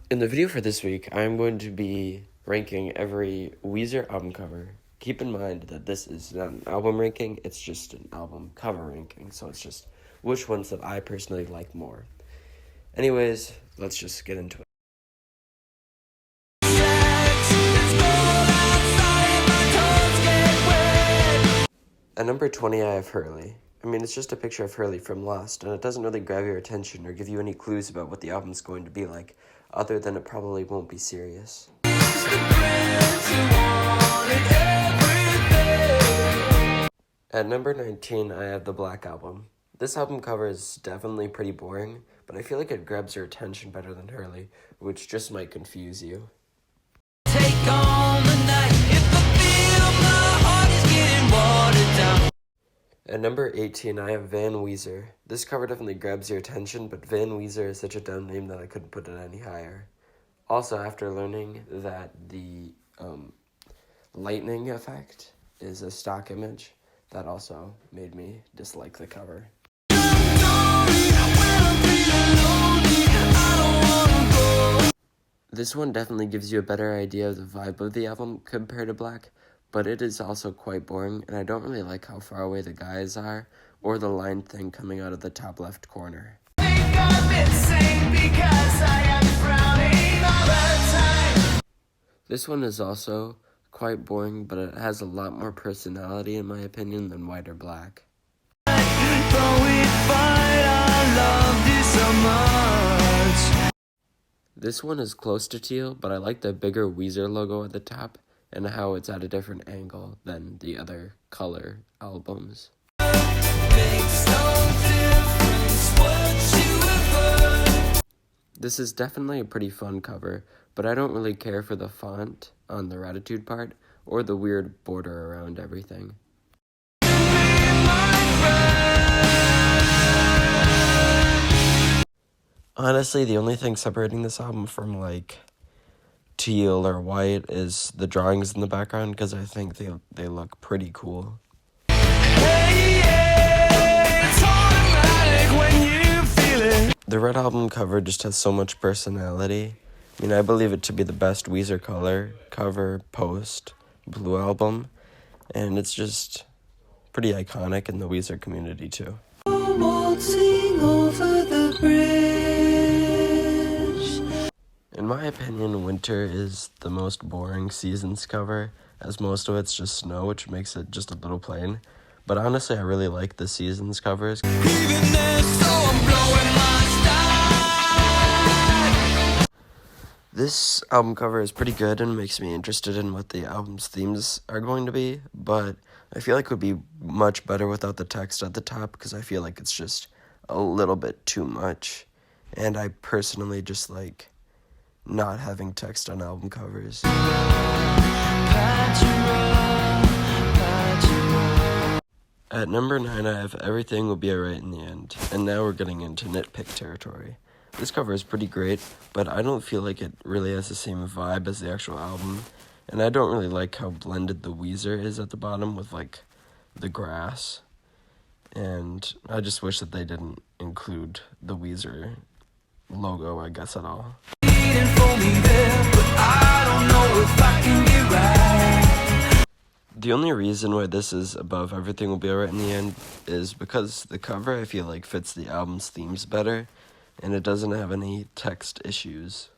In the video for this week, I'm going to be ranking every Weezer album cover. Keep in mind that this is not an album ranking, it's just an album cover ranking, so it's just which ones that I personally like more. Anyways, let's just get into it. At number 20, I have Hurley. I mean, it's just a picture of Hurley from Lost, and it doesn't really grab your attention or give you any clues about what the album's going to be like, other than it probably won't be serious. At number 19, I have the Black Album. This album cover is definitely pretty boring, but I feel like it grabs your attention better than Hurley, which just might confuse you. Take on the night if I feel my heart is getting watered down. At number 18, I have Van Weezer. This cover definitely grabs your attention, but Van Weezer is such a dumb name that I couldn't put it any higher. Also, after learning that the lightning effect is a stock image, that also made me dislike the cover. This one definitely gives you a better idea of the vibe of the album compared to Black, but it is also quite boring, and I don't really like how far away the guys are, or the line thing coming out of the top left corner. This one is also quite boring, but it has a lot more personality in my opinion than White or Black. This one is close to teal, but I like the bigger Weezer logo at the top and how it's at a different angle than the other color albums. This is definitely a pretty fun cover, but I don't really care for the font on the Gratitude part or the weird border around everything. Honestly, the only thing separating this album from like teal or white is the drawings in the background, because I think they look pretty cool. The red album cover just has so much personality. I mean, I believe it to be the best Weezer cover post Blue Album, and it's just pretty iconic in the Weezer community too. Waltzing over the bridge. In my opinion, Winter is the most boring Seasons cover, as most of it's just snow, which makes it just a little plain. But honestly, I really like the Seasons covers. This album cover is pretty good and makes me interested in what the album's themes are going to be, but I feel like it would be much better without the text at the top, because I feel like it's just a little bit too much, and I personally just like not having text on album covers. At number 9, I have Everything Will Be Alright in the End, and now we're getting into nitpick territory. This cover is pretty great, but I don't feel like it really has the same vibe as the actual album, and I don't really like how blended the Weezer is at the bottom with like the grass, and I just wish that they didn't include the Weezer logo, I guess, at all. The only reason why this is above Everything Will Be Alright in the End is because the cover, I feel like, fits the album's themes better, and it doesn't have any text issues.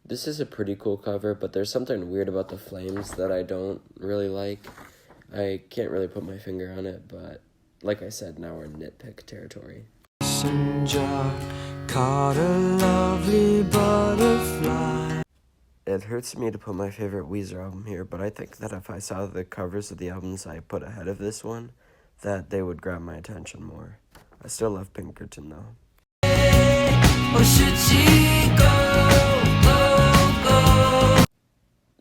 This is a pretty cool cover, but there's something weird about the flames that I don't really like. I can't really put my finger on it, but like I said, now we're in nitpick territory. Caught a lovely butterfly. It hurts me to put my favorite Weezer album here, but I think that if I saw the covers of the albums I put ahead of this one, that they would grab my attention more. I still love Pinkerton though. Or should she go?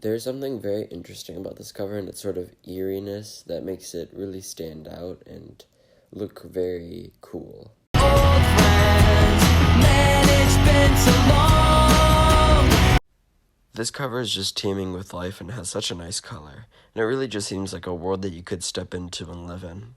There's something very interesting about this cover and its sort of eeriness that makes it really stand out and look very cool. This cover is just teeming with life and has such a nice color, and it really just seems like a world that you could step into and live in.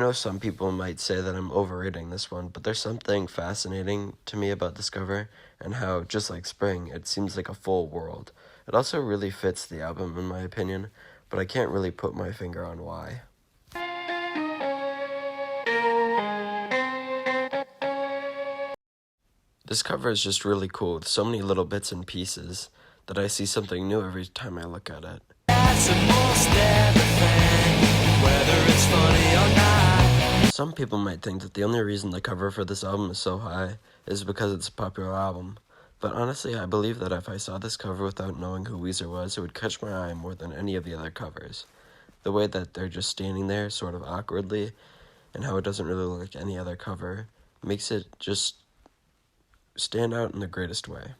know some people might say that I'm overrating this one, but there's something fascinating to me about this cover and how, just like Spring, it seems like a full world. It also really fits the album in my opinion, but I can't really put my finger on why. This cover is just really cool with so many little bits and pieces that I see something new every time I look at it. Some people might think that the only reason the cover for this album is so high is because it's a popular album, but honestly I believe that if I saw this cover without knowing who Weezer was, it would catch my eye more than any of the other covers. The way that they're just standing there sort of awkwardly, and how it doesn't really look like any other cover, makes it just stand out in the greatest way.